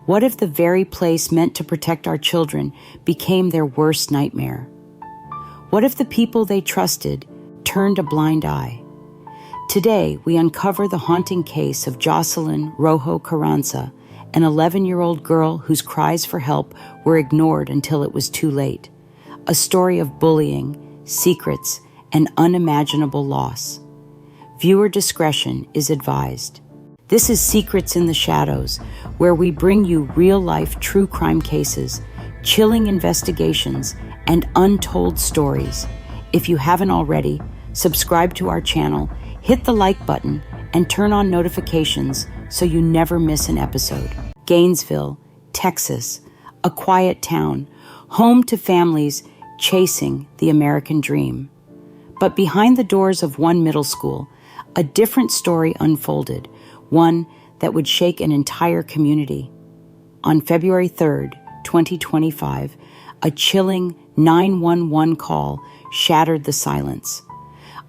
What if the very place meant to protect our children became their worst nightmare? What if the people they trusted turned a blind eye? Today, we uncover the haunting case of Jocelynn Rojo Carranza, an 11-year-old girl whose cries for help were ignored until it was too late. A story of bullying, secrets, and unimaginable loss. Viewer discretion is advised. This is Secrets in the Shadows, where we bring you real-life true crime cases, chilling investigations, and untold stories. If you haven't already, subscribe to our channel, hit the like button, and turn on notifications so you never miss an episode. Gainesville, Texas, a quiet town, home to families chasing the American dream. But behind the doors of one middle school, a different story unfolded, one that would shake an entire community. On February 3rd, 2025, a chilling 911 call shattered the silence.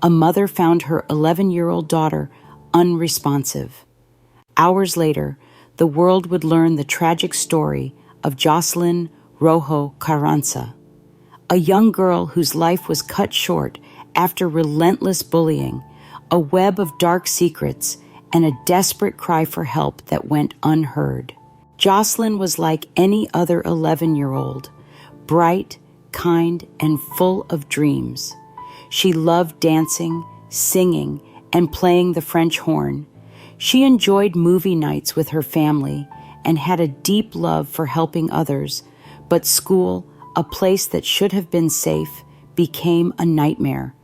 A mother found her 11-year-old daughter unresponsive. Hours later, the world would learn the tragic story of Jocelynn Rojo Carranza, a young girl whose life was cut short after relentless bullying, a web of dark secrets, and a desperate cry for help that went unheard. Jocelynn was like any other 11-year-old, bright, kind, and full of dreams. She loved dancing, singing, and playing the French horn. She enjoyed movie nights with her family and had a deep love for helping others, but school, a place that should have been safe, became a nightmare.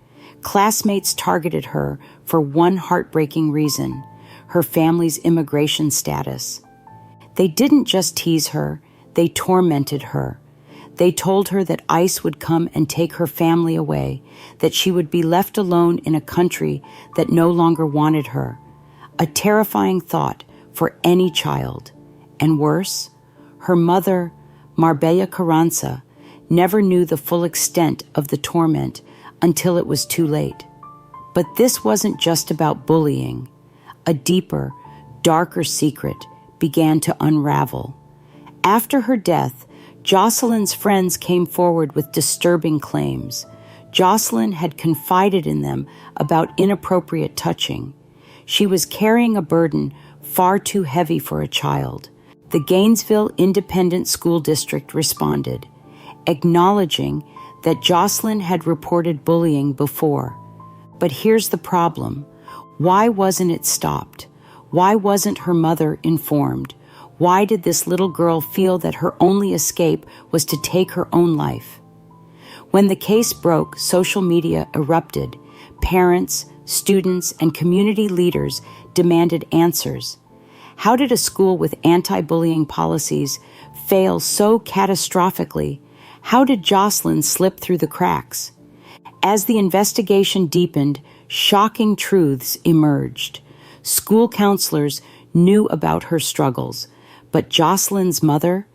Classmates targeted her for one heartbreaking reason: her family's immigration status. They didn't just tease her, they tormented her. They told her that ICE would come and take her family away, that she would be left alone in a country that no longer wanted her. A terrifying thought for any child. And worse, her mother, Marbella Carranza, never knew the full extent of the torment until it was too late. But this wasn't just about bullying. A deeper, darker secret began to unravel. After her death, Jocelyn's friends came forward with disturbing claims. Jocelynn had confided in them about inappropriate touching. She was carrying a burden far too heavy for a child. The Gainesville Independent School District responded, acknowledging that Jocelynn had reported bullying before. But here's the problem. Why wasn't it stopped? Why wasn't her mother informed? Why did this little girl feel that her only escape was to take her own life? When the case broke, social media erupted. Parents, students, and community leaders demanded answers. How did a school with anti-bullying policies fail so catastrophically? How did Jocelynn slip through the cracks? As the investigation deepened, shocking truths emerged. School counselors knew about her struggles, but Jocelyn's mother,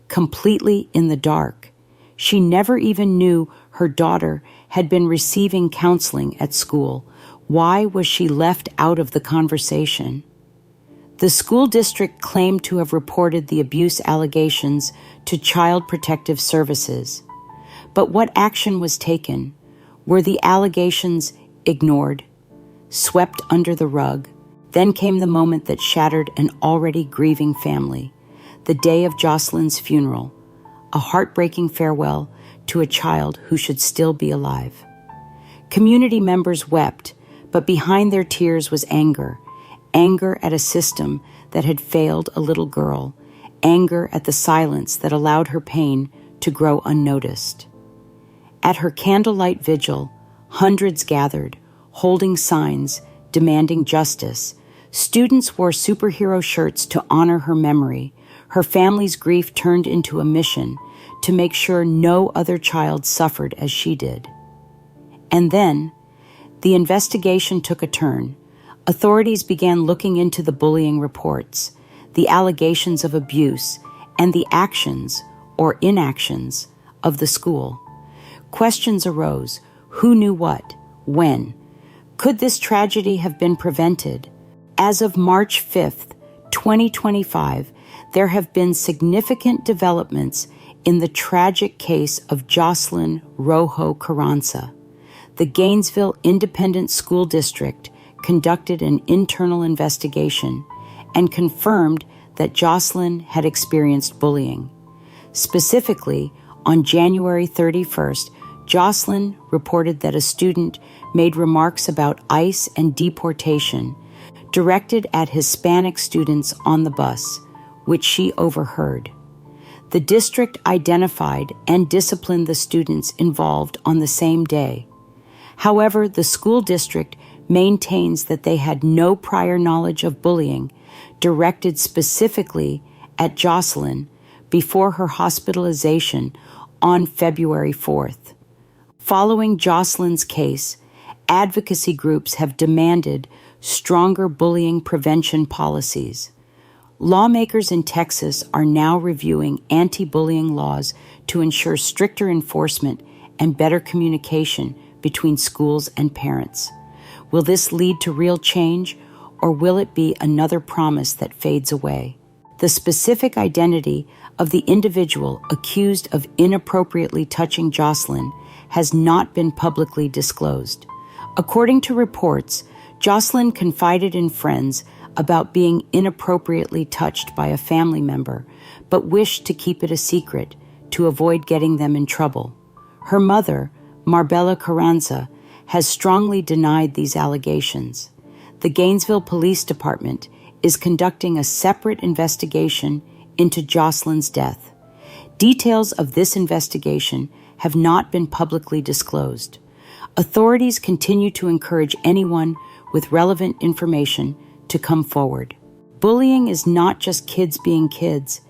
completely in the dark. She never even knew her daughter had been receiving counseling at school. Why was she left out of the conversation? The school district claimed to have reported the abuse allegations to Child Protective Services. But what action was taken? Were the allegations ignored, swept under the rug? Then came the moment that shattered an already grieving family. The day of Jocelyn's funeral, a heartbreaking farewell to a child who should still be alive. Community members wept, but behind their tears was anger. Anger at a system that had failed a little girl. Anger at the silence that allowed her pain to grow unnoticed. At her candlelight vigil, hundreds gathered, holding signs, demanding justice. Students wore superhero shirts to honor her memory. Her family's grief turned into a mission to make sure no other child suffered as she did. And then, the investigation took a turn. Authorities began looking into the bullying reports, the allegations of abuse, and the actions, or inactions, of the school. Questions arose. Who knew what? When? Could this tragedy have been prevented? As of March 5th, 2025, there have been significant developments in the tragic case of Jocelynn Rojo Carranza. The Gainesville Independent School District conducted an internal investigation and confirmed that Jocelynn had experienced bullying. Specifically, on January 31st, Jocelynn reported that a student made remarks about ICE and deportation directed at Hispanic students on the bus, which she overheard. The district identified and disciplined the students involved on the same day. However, the school district maintains that they had no prior knowledge of bullying directed specifically at Jocelynn before her hospitalization on February 4th. Following Jocelyn's case, advocacy groups have demanded stronger bullying prevention policies. Lawmakers in Texas are now reviewing anti-bullying laws to ensure stricter enforcement and better communication between schools and parents. Will this lead to real change, or will it be another promise that fades away? The specific identity of the individual accused of inappropriately touching Jocelynn has not been publicly disclosed. According to reports, Jocelynn confided in friends about being inappropriately touched by a family member, but wished to keep it a secret to avoid getting them in trouble. Her mother, Marbella Carranza, has strongly denied these allegations. The Gainesville Police Department is conducting a separate investigation into Jocelyn's death. Details of this investigation have not been publicly disclosed. Authorities continue to encourage anyone with relevant information to come forward. Bullying is not just kids being kids.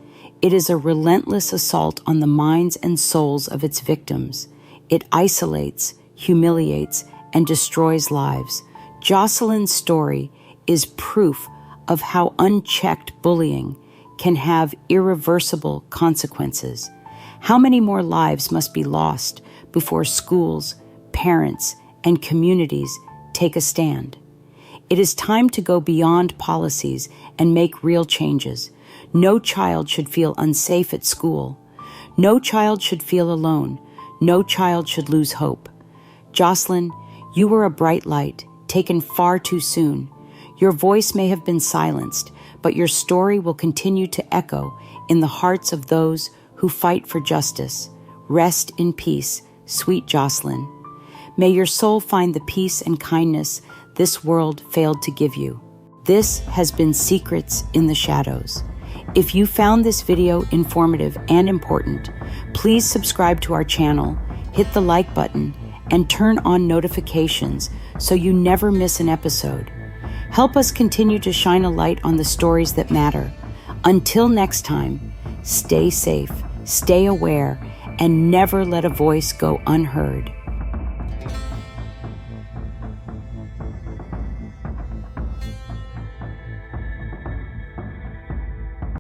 It is a relentless assault on the minds and souls of its victims. It isolates, humiliates, and destroys lives. Jocelyn's story is proof of how unchecked bullying can have irreversible consequences. How many more lives must be lost before schools, parents, and communities take a stand? It is time to go beyond policies and make real changes. No child should feel unsafe at school. No child should feel alone. No child should lose hope. Jocelynn, you were a bright light, taken far too soon. Your voice may have been silenced, but your story will continue to echo in the hearts of those who fight for justice. Rest in peace, sweet Jocelynn. May your soul find the peace and kindness this world failed to give you. This has been Secrets in the Shadows. If you found this video informative and important, please subscribe to our channel, hit the like button, and turn on notifications so you never miss an episode. Help us continue to shine a light on the stories that matter. Until next time, stay safe, stay aware, and never let a voice go unheard.